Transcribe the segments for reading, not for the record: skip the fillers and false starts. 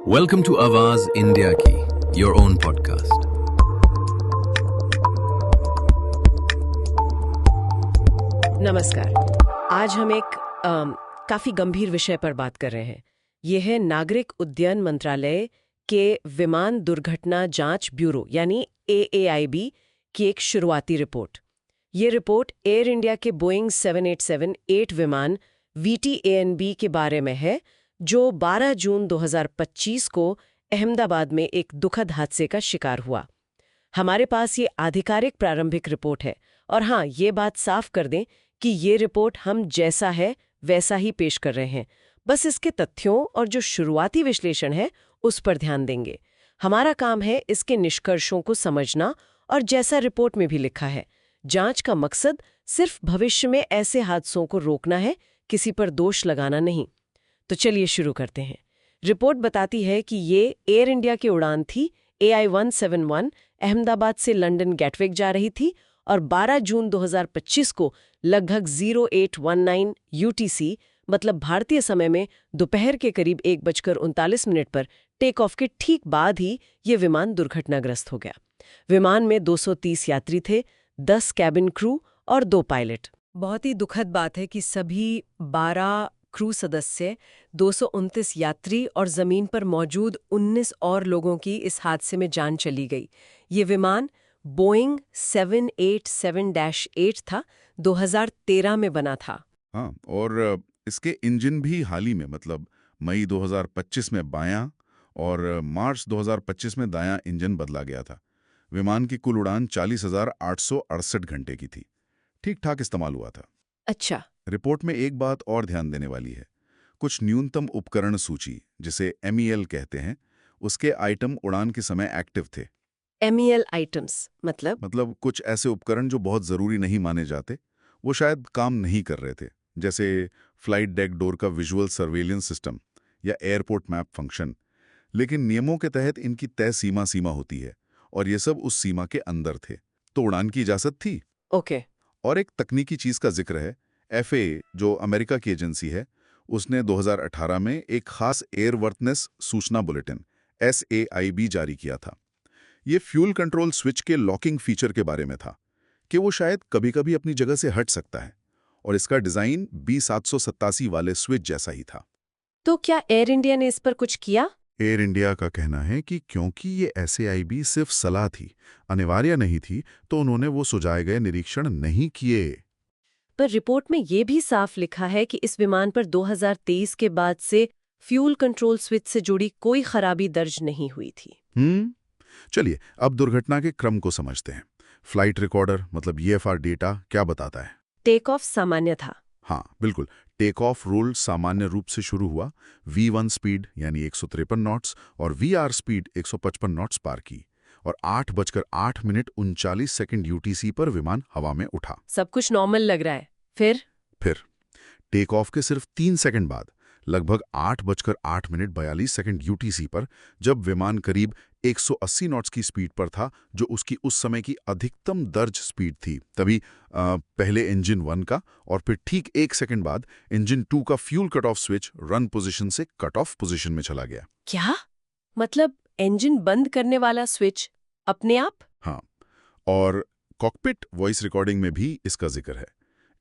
Welcome to आवाज India की, your own podcast. नमस्कार। आज हम एक काफी गंभीर विषय पर बात कर रहे हैं। ये है नागरिक उड्डयन मंत्रालय के विमान दुर्घटना जांच ब्यूरो यानी AAIB की एक शुरुआती रिपोर्ट। ये रिपोर्ट एयर इंडिया के बोइंग 787-8 विमान VTANB के बारे में है, जो 12 जून 2025 को अहमदाबाद में एक दुखद हादसे का शिकार हुआ। हमारे पास ये आधिकारिक प्रारंभिक रिपोर्ट है और हाँ, ये बात साफ कर दें कि ये रिपोर्ट हम जैसा है वैसा ही पेश कर रहे हैं। बस इसके तथ्यों और जो शुरुआती विश्लेषण है उस पर ध्यान देंगे। हमारा काम है इसके निष्कर्षों को समझना और जैसा रिपोर्ट में भी लिखा है, जांच का मकसद सिर्फ भविष्य में ऐसे हादसों को रोकना है, किसी पर दोष लगाना नहीं। तो चलिए शुरू करते हैं। रिपोर्ट बताती है कि ये एयर इंडिया की उड़ान थी AI-171 अहमदाबाद से लंदन गैटविक जा रही थी और 12 जून 2025 को लगभग 0819 UTC मतलब भारतीय समय में दोपहर के करीब 1:39 पर टेक ऑफ के ठीक बाद ही ये विमान दुर्घटनाग्रस्त हो गया। विमान में 230 यात्री थे, 10 कैबिन क्रू और 2 पायलट। बहुत ही दुखद बात है कि सभी 12 क्रू सदस्य, 229 यात्री और जमीन पर मौजूद 19 और लोगों की इस हादसे में जान चली गई। ये विमान बोइंग 787-8 था, 2013 में बना था। हाँ, और इसके इंजन भी हाल ही में मतलब मई 2025 में बायां और मार्च 2025 में दायां इंजन बदला गया था। विमान की कुल उड़ान 40,868 घंटे की थी। ठीक ठाक इस्तेमाल हुआ था। अच्छा। रिपोर्ट में एक बात और ध्यान देने वाली है। कुछ न्यूनतम उपकरण सूची, जिसे MEL कहते हैं, उसके आइटम उड़ान के समय एक्टिव थे। MEL आइटम्स मतलब कुछ ऐसे उपकरण जो बहुत जरूरी नहीं माने जाते, वो शायद काम नहीं कर रहे थे, जैसे फ्लाइट डेक डोर का विजुअल सर्वेलेंस सिस्टम या एयरपोर्ट मैप फंक्शन। लेकिन नियमों के तहत इनकी तय सीमा होती है और ये सब उस सीमा के अंदर थे, तो उड़ान की इजाजत थी। ओके। और एक तकनीकी चीज का जिक्र है। FAA, जो अमेरिका की एजेंसी है, उसने 2018 में एक खास एयरवर्थनेस सूचना बुलेटिन SAIB जारी किया था। ये फ्यूल कंट्रोल स्विच के लॉकिंग फीचर के बारे में था कि वो शायद कभी-कभी अपनी जगह से हट सकता है, और इसका डिजाइन B787 वाले स्विच जैसा ही था। तो क्या एयर इंडिया ने इस पर कुछ किया? एयर इंडिया का कहना है कि क्योंकि ये SAIB सिर्फ सलाह थी, अनिवार्य नहीं थी, तो उन्होंने वो सुझाए गए निरीक्षण नहीं किए। पर रिपोर्ट में ये भी साफ लिखा है कि इस विमान पर 2023 के बाद से फ्यूल कंट्रोल स्विच से जुड़ी कोई खराबी दर्ज नहीं हुई थी। चलिए अब दुर्घटना के क्रम को समझते हैं। फ्लाइट रिकॉर्डर मतलब EFR डेटा क्या बताता है? टेक ऑफ सामान्य था। हाँ बिल्कुल, टेक ऑफ रूल सामान्य रूप से शुरू हुआ। V1 स्पीड यानी 153 नॉट्स और VR स्पीड 155 नॉट्स पार की और 8:08:39 UTC पर विमान हवा में उठा। सब कुछ नॉर्मल लग रहा है। फिर टेक ऑफ के सिर्फ 3 सेकंड बाद लगभग 8:08:42 UTC पर, जब विमान करीब 180 नॉट्स की स्पीड पर था, जो उसकी उस समय की अधिकतम दर्ज स्पीड थी, तभी पहले इंजन 1 का और फिर ठीक 1 सेकंड बाद इंजन 2 का fuel cut off switch run position से कट ऑफ पोजीशन में चला गया। क्या मतलब इंजन बंद करने वाला स्विच अपने आप? हाँ, और कॉकपिट वॉइस रिकॉर्डिंग में भी इसका जिक्र है।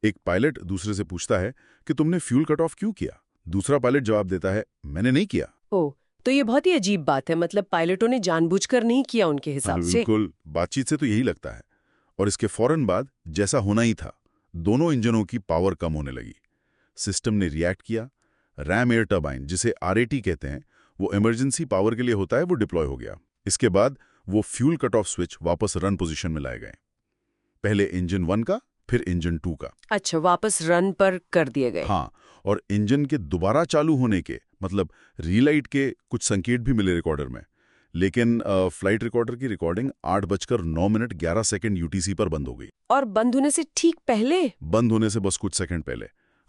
एक पायलट दूसरे से पूछता है कि तुमने फ्यूल कट ऑफ क्यों किया? दूसरा पायलट जवाब देता है, मैंने नहीं किया। ओह, तो ये बहुत ही अजीब बात है। मतलब पायलटों ने जानबूझकर नहीं किया उनके हिसाब से। बिल्कुल, बातचीत से तो यही लगता है। और इसके फौरन बाद जैसा होना ही था, दोनों इंजनों की पावर कम होने लगी। सिस्टम ने रिएक्ट किया। रैम एयर टर्बाइन, जिसे RAT कहते हैं, वो इमरजेंसी पावर के लिए होता है, वो डिप्लॉय हो गया। इसके बाद वो फ्यूल कट ऑफ स्विच वापस रन पोजीशन में लाए गए। पहले इंजन 1 का, फिर इंजन 2 का। अच्छा, वापस रन पर कर दिए गए। हाँ, और इंजन के दोबारा चालू होने के मतलब रीलाइट के कुछ संकेत भी मिले रिकॉर्डर में। लेकिन फ्लाइट रिकॉर्डर की रिकॉर्डिंग 8:09:11 UTC पर बंद हो गई। और बंद होने से ठीक पहले? बंद होने से बस कुछ सेकंड पहले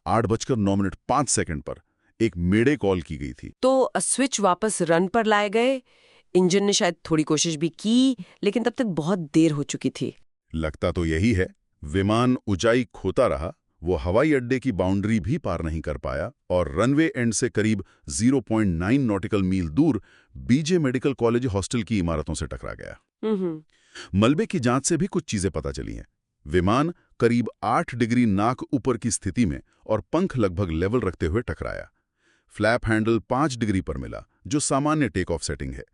8:09:05 पर एक मेडे कॉल की गई थी। तो स्विच वापस रन पर लाए गए। इंजन ने शायद थोड़ी कोशिश भी की, लेकिन तब तक बहुत देर हो चुकी थी। लगता तो यही है। विमान ऊंचाई खोता रहा वो हवाई अड्डे की बाउंड्री भी पार नहीं कर पाया और रनवे एंड से करीब 0.9 नॉटिकल मील दूर बीजे मेडिकल कॉलेज हॉस्टल की इमारतों से टकरा गया। मलबे की जांच से भी कुछ चीजें पता चली हैं। विमान करीब 8 डिग्री नाक ऊपर की स्थिति में और पंख लगभग लेवल रखते हुए टकराया। फ्लैप हैंडल 5 डिग्री पर मिला, जो सामान्य टेक ऑफ सेटिंग है।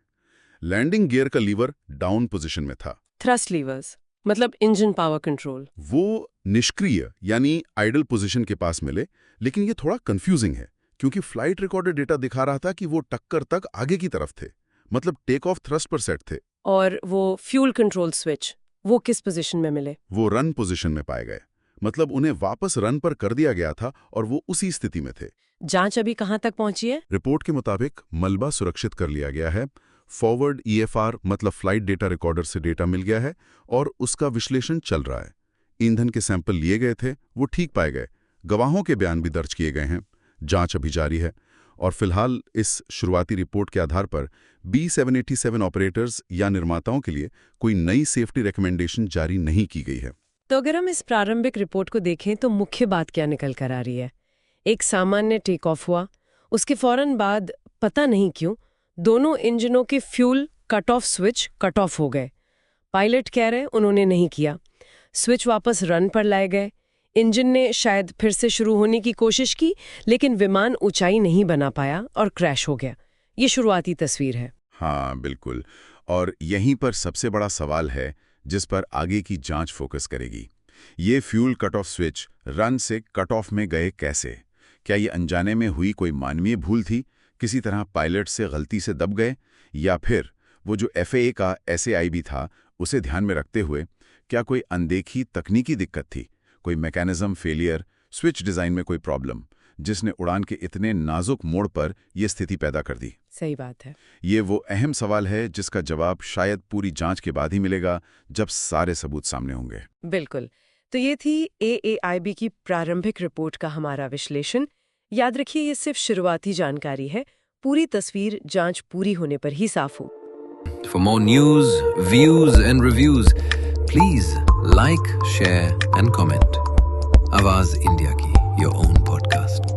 लैंडिंग गियर का लीवर डाउन पोजीशन में था। थ्रस्ट लीवर्स मतलब इंजन पावर कंट्रोल, वो निष्क्रिय यानी आइडल पोजीशन के पास मिले, लेकिन ये थोड़ा कंफ्यूजिंग है क्योंकि फ्लाइट रिकॉर्डर डेटा दिखा रहा था कि वो टक्कर तक आगे की तरफ थे, मतलब टेक ऑफ थ्रस्ट पर सेट थे। और वो फ्यूल कंट्रोल स्विच वो किस पोजीशन में मिले? वो रन पोजीशन में पाए गए, मतलब उन्हें वापस रन पर कर दिया गया था और वो उसी स्थिति में थे। जांच अभी कहां तक पहुंची है? रिपोर्ट के मुताबिक मलबा सुरक्षित कर लिया गया है। फॉरवर्ड EFR मतलब फ्लाइट डेटा रिकॉर्डर से डेटा मिल गया है और उसका विश्लेषण चल रहा है। ईंधन के सैंपल लिए गए थे, वो ठीक पाए गए। गवाहों के बयान भी दर्ज किए गए हैं। जांच अभी जारी है और फिलहाल इस शुरुआती रिपोर्ट के आधार पर B787 ऑपरेटर्स या निर्माताओं के लिए कोई नई सेफ्टी रिकमेंडेशन जारी नहीं की गई है। तो अगर हम इस प्रारंभिक रिपोर्ट को देखें तो मुख्य बात क्या निकल कर आ रही है? एक सामान्य टेक ऑफ हुआ, उसके फौरन बाद पता नहीं क्यों दोनों इंजनों के fuel cut off switch cut off हो गए। पायलट कह रहे उन्होंने नहीं किया। स्विच वापस रन पर लाए गए। इंजन ने शायद फिर से शुरू होने की कोशिश की, लेकिन विमान ऊंचाई नहीं बना पाया और क्रैश हो गया। ये शुरुआती तस्वीर है। हाँ बिल्कुल, और यहीं पर सबसे बड़ा सवाल है जिस पर आगे की जांच फोकस करेगी। ये fuel cut off switch run से कट ऑफ में गए कैसे? क्या ये अनजाने में हुई कोई मानवीय भूल थी, किसी तरह पायलट से गलती से दब गए, या फिर वो जो FAA का SAIB था उसे ध्यान में रखते हुए क्या कोई अनदेखी तकनीकी दिक्कत थी, कोई मैकेनिज्म फेलियर, स्विच डिजाइन में कोई प्रॉब्लम जिसने उड़ान के इतने नाजुक मोड़ पर यह स्थिति पैदा कर दी? सही बात है। ये वो अहम सवाल है जिसका जवाब शायद पूरी जांच के बाद ही मिलेगा, जब सारे सबूत सामने होंगे। बिल्कुल। तो ये थी AAIB की प्रारंभिक रिपोर्ट का हमारा विश्लेषण। याद रखिए ये सिर्फ शुरुआती जानकारी है, पूरी तस्वीर जांच पूरी होने पर ही साफ हो। For more news, views and reviews, please like, share and comment. आवाज इंडिया की, your own podcast.